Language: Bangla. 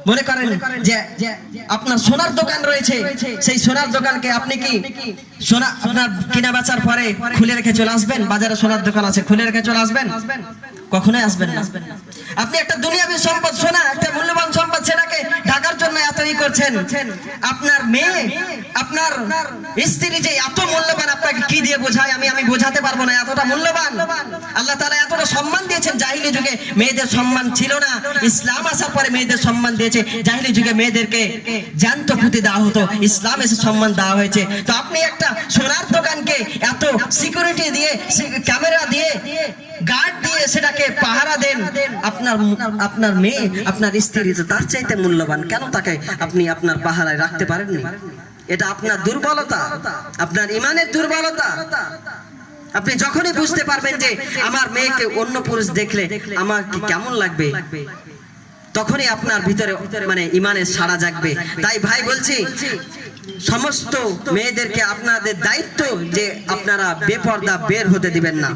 মনে করেন যে আপনার সোনার দোকান রয়েছে, সেই সোনার দোকানকে আপনি কি সোনা আপনার কিনা বেচার পরে খুলে রেখে চলে আসবেন? বাজারে সোনার দোকান আছে, খুলে রেখে চলে আসবেন? কখনোই আসবেন না। আপনি একটা দুনিয়াবী সম্পদ, সোনা একটা মূল্যবান সম্পদ, সেটাকে ঢাকার জন্য এতই করছেন। আপনার মেয়ে, আপনার স্ত্রী যে এত মূল্যবান, আপনাকে কি দিয়ে বোঝায় আমি বোঝাতে পারবো না, এতটা মূল্যবান। আল্লাহ তাআলা এতটা সম্মান দিয়েছেন। জাহিলি যুগে মেয়েদের সম্মান ছিল না, ইসলাম আসার পরে মেয়েদের সম্মান দিয়েছে। জাহিলি যুগে মেয়েদেরকে জ্যান্ত পুঁতে দেওয়া হতো, ইসলাম এসে সম্মান দেওয়া হয়েছে। তো আপনি একটা সোনার দোকানকে এত সিকিউরিটি দিয়ে, ক্যামেরা দিয়ে, গার্ড দিয়ে সেটাকে পাহারা দেন। আপনার মেয়ে, আপনার স্ত্রী তো তার চাইতে মূল্যবান, কেন তাকে আপনি আপনার পাহারায় রাখতে পারেননি? এটা আপনার দুর্বলতা, আপনার ইমানের দুর্বলতা। আপনি যখনই বুঝতে পারবেন যে আমার মেয়েকে অন্য পুরুষ দেখলে আমার কি কেমন লাগবে, তখনই আপনার ভিতরে মানে ইমানের সাড়া জাগবে। তাই ভাই বলছি, সমস্ত মেয়েদেরকে আপনাদের দায়িত্ব যে আপনারা বেপর্দা বের হতে দিবেন না।